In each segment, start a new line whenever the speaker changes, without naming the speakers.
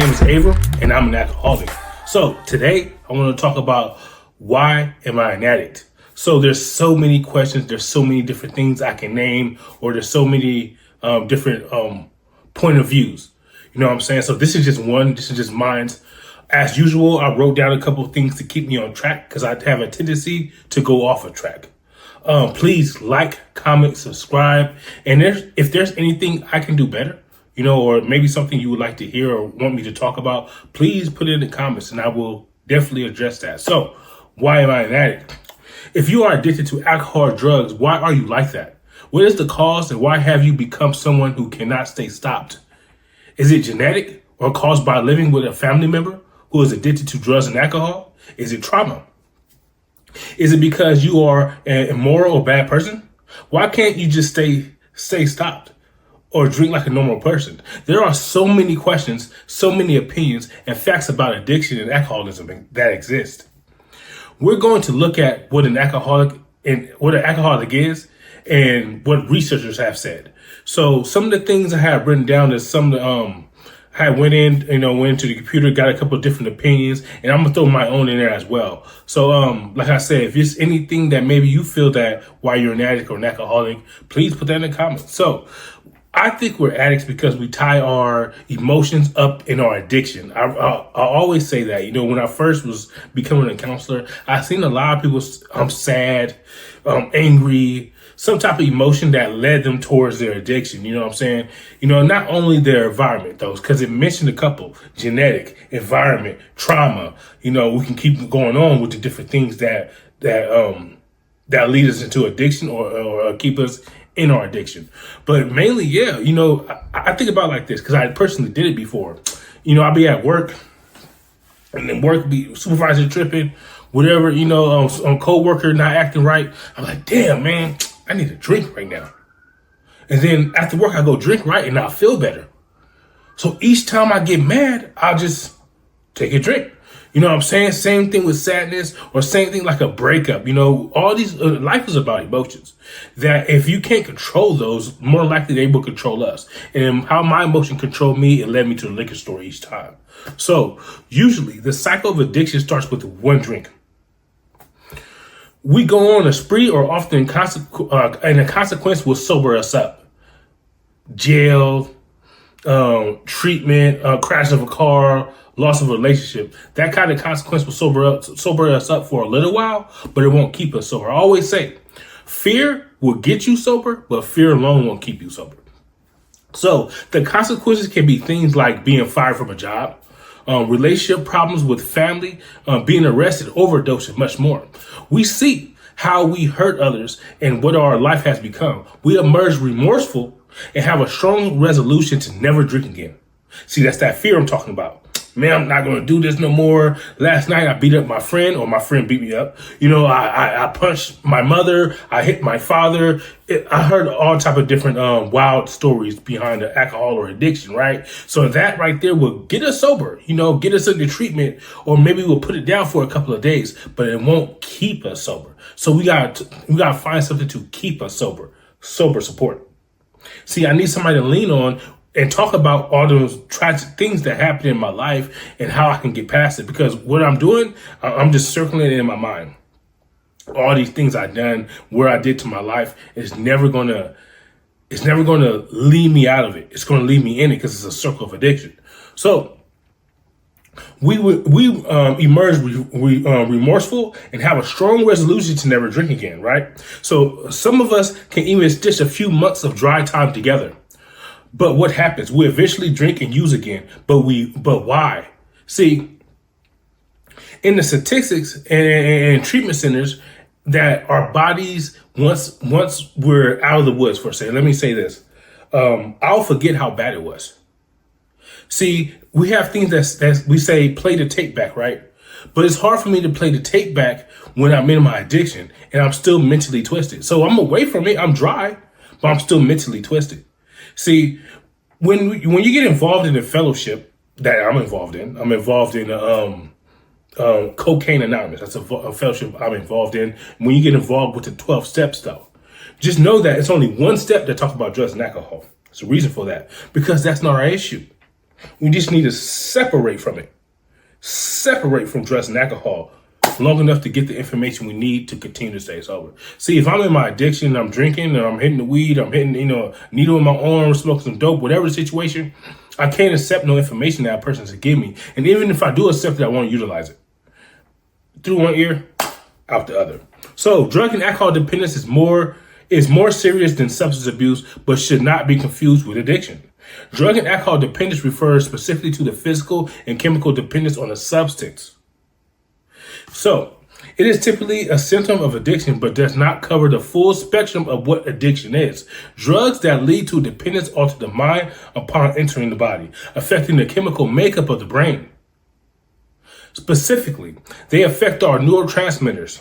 name is Abram, and I'm an alcoholic. So today I want to talk about why am I an addict? So there's so many questions, there's so many different things I can name, or there's so many different point of views. You know what I'm saying? So this is just one, this is just mine. As usual, I wrote down a couple of things to keep me on track because I have a tendency to go off of track. Please like, comment, subscribe. And if there's anything I can do better, or maybe something you would like to hear or want me to talk about, please put it in the comments and I will definitely address that. So why am I an addict? If you are addicted to alcohol or drugs, why are you like that? What is the cause and why have you become someone who cannot stay stopped? Is it genetic or caused by living with a family member who is addicted to drugs and alcohol? Is it trauma? Is it because you are an immoral or bad person? Why can't you just stay stopped or drink like a normal person? There are so many questions, so many opinions and facts about addiction and alcoholism that exist. We're going to look at what an alcoholic is and what researchers have said. So some of the things I have written down is some of the I went into the computer, got a couple of different opinions, and I'm gonna throw my own in there as well. So, like I said, if it's anything that maybe you feel that why you're an addict or an alcoholic, please put that in the comments. So, I think we're addicts because we tie our emotions up in our addiction. I always say that, when I first was becoming a counselor, I seen a lot of people, sad, angry, some type of emotion that led them towards their addiction. You know what I'm saying? Not only their environment, though, because it mentioned a couple: genetic, environment, trauma. We can keep going on with the different things that lead us into addiction or keep us in our addiction. But mainly, I think about it like this because I personally did it before. I'll be at work and then work be supervisor tripping, whatever, co-worker not acting right. I'm like, damn, man, I need a drink right now. And then after work, I go drink, right? And I feel better. So each time I get mad, I'll just take a drink. You know what I'm saying? Same thing with sadness or same thing like a breakup. All these, life is about emotions that if you can't control those, more likely they will control us. And how my emotion controlled me, it led me to the liquor store each time. So usually the cycle of addiction starts with one drink. We go on a spree or often and the consequence will sober us up. Jail, treatment, crash of a car, loss of a relationship. That kind of consequence will sober us up for a little while, but it won't keep us sober. I always say, fear will get you sober, but fear alone won't keep you sober. So the consequences can be things like being fired from a job, relationship problems with family, being arrested, overdose, and much more. We see how we hurt others and what our life has become. We emerge remorseful and have a strong resolution to never drink again. See, that's that fear I'm talking about. Man, I'm not going to do this no more. Last night, I beat up my friend or my friend beat me up. I punched my mother. I hit my father. I heard all type of different wild stories behind the alcohol or addiction, right? So that right there will get us sober, get us into treatment, or maybe we'll put it down for a couple of days, but it won't keep us sober. So we got to find something to keep us sober support. See, I need somebody to lean on and talk about all those tragic things that happened in my life and how I can get past it. Because what I'm doing, I'm just circling it in my mind. All these things I've done, where I did to my life, is never gonna lead me out of it. It's gonna leave me in it because it's a circle of addiction. So we emerge remorseful and have a strong resolution to never drink again, right? So some of us can even stitch a few months of dry time together. But what happens? We eventually drink and use again. But why? See, in the statistics and treatment centers, that our bodies, once we're out of the woods, for say, let me say this, I'll forget how bad it was. See, we have things that we say play the tape back, right? But it's hard for me to play the tape back when I'm in my addiction and I'm still mentally twisted. So I'm away from it. I'm dry, but I'm still mentally twisted. See, when you get involved in a fellowship that I'm involved in Cocaine Anonymous. That's a fellowship I'm involved in. When you get involved with the 12 steps, though, just know that it's only one step that talks about drugs and alcohol. There's a reason for that, because that's not our issue. We just need to separate from it. Separate from drugs and alcohol long enough to get the information we need to continue to stay sober. See, if I'm in my addiction, I'm drinking, and I'm hitting the weed, I'm hitting, needle in my arm, smoking some dope, whatever the situation, I can't accept no information that a person to give me. And even if I do accept it, I won't utilize it. Through one ear, out the other. So drug and alcohol dependence is more serious than substance abuse, but should not be confused with addiction. Drug and alcohol dependence refers specifically to the physical and chemical dependence on a substance. So, it is typically a symptom of addiction, but does not cover the full spectrum of what addiction is. Drugs that lead to dependence alter the mind upon entering the body, affecting the chemical makeup of the brain. Specifically, they affect our neurotransmitters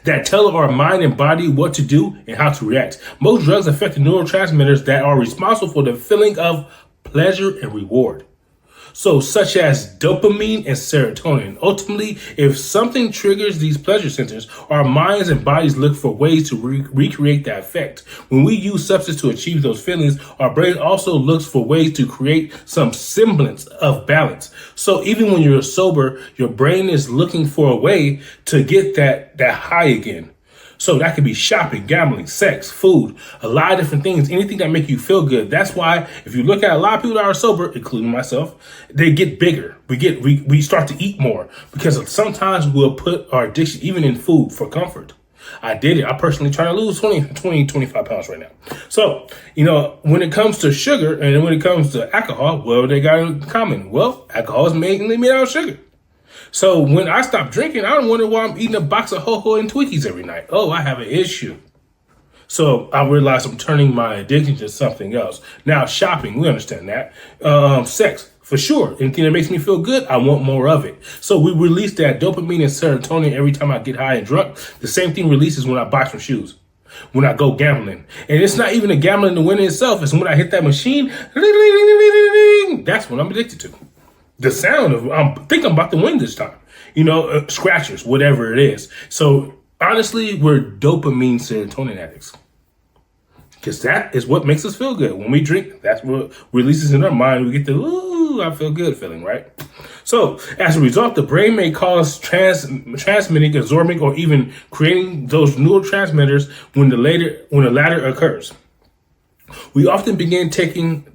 that tell our mind and body what to do and how to react. Most drugs affect the neurotransmitters that are responsible for the feeling of pleasure and reward. So, such as dopamine and serotonin. Ultimately, if something triggers these pleasure centers, our minds and bodies look for ways to recreate that effect. When we use substance to achieve those feelings, our brain also looks for ways to create some semblance of balance. So even when you're sober, your brain is looking for a way to get that high again. So that could be shopping, gambling, sex, food, a lot of different things, anything that make you feel good. That's why if you look at a lot of people that are sober, including myself, they get bigger. We start to eat more because sometimes we'll put our addiction even in food for comfort. I did it. I personally try to lose 25 pounds right now. So, when it comes to sugar and when it comes to alcohol, well, they got in common. Well, alcohol is mainly made out of sugar. So when I stop drinking, I don't wonder why I'm eating a box of Ho-Ho and Twinkies every night. Oh, I have an issue. So I realize I'm turning my addiction to something else. Now, shopping, we understand that. Sex, for sure. Anything that makes me feel good, I want more of it. So we release that dopamine and serotonin every time I get high and drunk. The same thing releases when I buy some shoes, when I go gambling. And it's not even the gambling to win itself. It's when I hit that machine, that's what I'm addicted to. The sound of, I think I'm about to win this time. Scratchers, whatever it is. So honestly, we're dopamine serotonin addicts. Because that is what makes us feel good. When we drink, that's what releases in our mind. We get the, ooh, I feel good feeling, right? So as a result, the brain may cause transmitting, absorbing, or even creating those neurotransmitters when the latter occurs. We often begin talking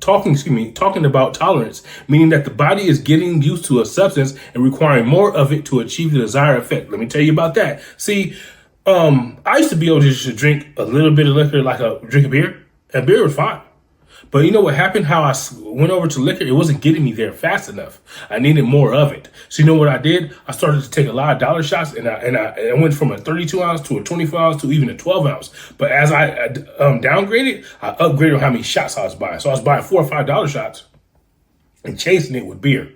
about tolerance, meaning that the body is getting used to a substance and requiring more of it to achieve the desired effect. Let me tell you about that. See, I used to be able to just drink a little bit of liquor, like drink a beer, and beer was fine. But you know what happened? How I went over to liquor, it wasn't getting me there fast enough. I needed more of it. So you know what I did? I started to take a lot of dollar shots, and I went from a 32 ounce to a 24 ounce to even a 12 ounce. But as I downgraded, I upgraded how many shots I was buying. So I was buying $4 or $5 shots and chasing it with beer.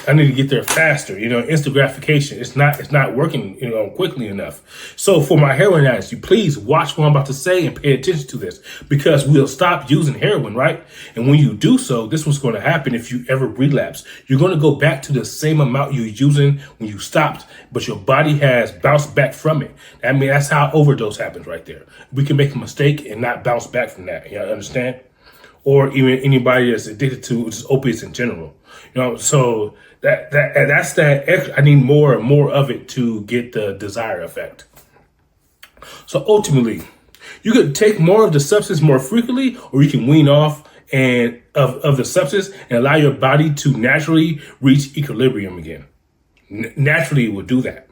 I need to get there faster, instant gratification. It's not working, quickly enough. So for my heroin addicts, you please watch what I'm about to say and pay attention to this, because we'll stop using heroin, right? And when you do so, this is what's going to happen if you ever relapse. You're going to go back to the same amount you were using when you stopped, but your body has bounced back from it. I mean, that's how overdose happens right there. We can make a mistake and not bounce back from that. You understand? Or even anybody that's addicted to just opiates in general. So that's that. I need more and more of it to get the desired effect. So ultimately, you could take more of the substance more frequently, or you can wean off of the substance and allow your body to naturally reach equilibrium again. Naturally, it will do that.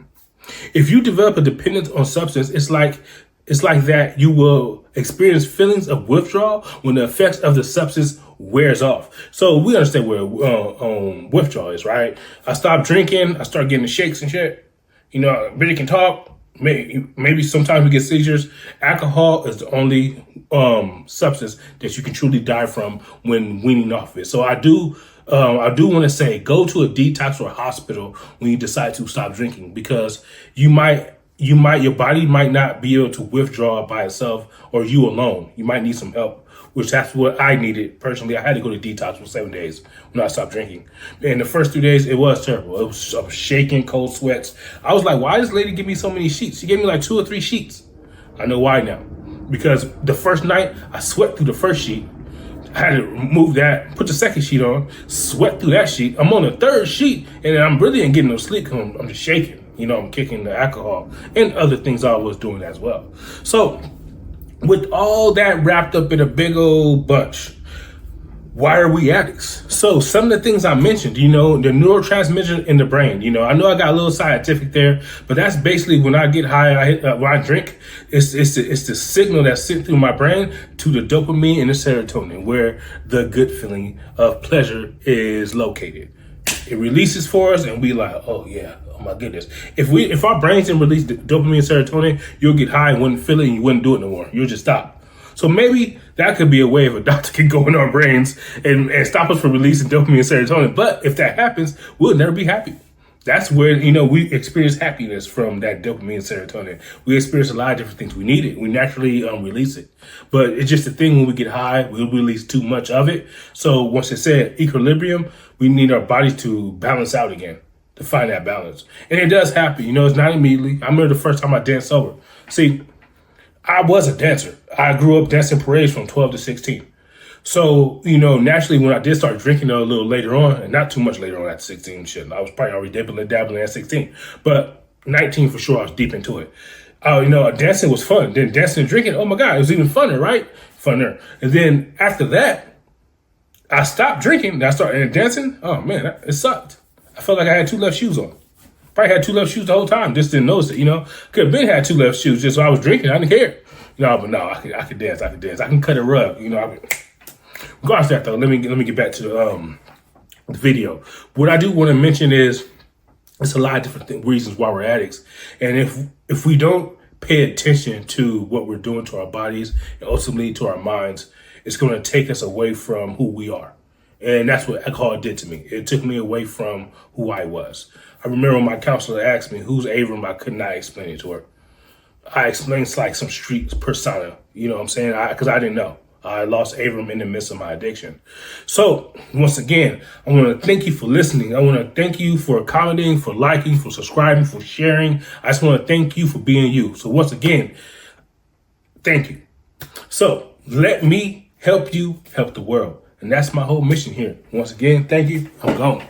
If you develop a dependence on substance, it's like that you will experience feelings of withdrawal when the effects of the substance wears off. So we understand where withdrawal is, right? I stop drinking, I start getting the shakes and shit. I really can talk. Maybe sometimes we get seizures. Alcohol is the only substance that you can truly die from when weaning off of it. So I do want to say, go to a detox or a hospital when you decide to stop drinking, because your body might not be able to withdraw by itself, or you alone. You might need some help, which that's what I needed personally. I had to go to detox for 7 days when I stopped drinking. And the first 3 days, it was terrible. I was shaking, cold sweats. I was like, why does this lady give me so many sheets? She gave me like 2 or 3 sheets. I know why now. because the first night I sweat through the first sheet. I had to remove that, put the second sheet on, sweat through that sheet. I'm on the third sheet, and I'm really ain't getting no sleep because I'm just shaking. I'm kicking the alcohol and other things I was doing as well. So with all that wrapped up in a big old bunch, why are we addicts? So some of the things I mentioned, the neurotransmitter in the brain, I know I got a little scientific there, but that's basically when I get high, when I drink, it's the signal that's sent through my brain to the dopamine and the serotonin, where the good feeling of pleasure is located. It releases for us and we like, oh yeah, oh my goodness. If our brains didn't release the dopamine and serotonin, you'll get high and wouldn't feel it and you wouldn't do it no more. You'll just stop. So maybe that could be a way of a doctor can go in our brains and stop us from releasing dopamine and serotonin. But if that happens, we'll never be happy. That's where, we experience happiness from that dopamine and serotonin. We experience a lot of different things. We need it. We naturally release it. But it's just a thing when we get high, we'll release too much of it. So once it's at equilibrium, we need our bodies to balance out again, to find that balance. And it does happen. It's not immediately. I remember the first time I danced sober. See, I was a dancer. I grew up dancing parades from 12 to 16. So, naturally, when I did start drinking a little later on, and not too much later on at 16, I was probably already dabbling at 16. But 19 for sure, I was deep into it. Dancing was fun. Then dancing and drinking, oh my God, it was even funner, right? Funner. And then after that, I stopped drinking and I started dancing. Oh man, it sucked. I felt like I had two left shoes on. Probably had two left shoes the whole time, just didn't notice it, Could have been had two left shoes, just so I was drinking, I didn't care. But no, I could dance, I can cut a rug, Regardless of that though, let me get back to the video. What I do want to mention is it's a lot of different reasons why we're addicts. And if we don't pay attention to what we're doing to our bodies and ultimately to our minds, it's going to take us away from who we are. And that's what alcohol did to me. It took me away from who I was. I remember when my counselor asked me, who's Abram? I could not explain it to her. I explained it's like some street persona, you know what I'm saying? Because I didn't know. I lost Abram in the midst of my addiction. So once again, I want to thank you for listening. I want to thank you for commenting, for liking, for subscribing, for sharing. I just want to thank you for being you. So once again, thank you. So let me help you help the world. And that's my whole mission here. Once again, thank you. I'm gone.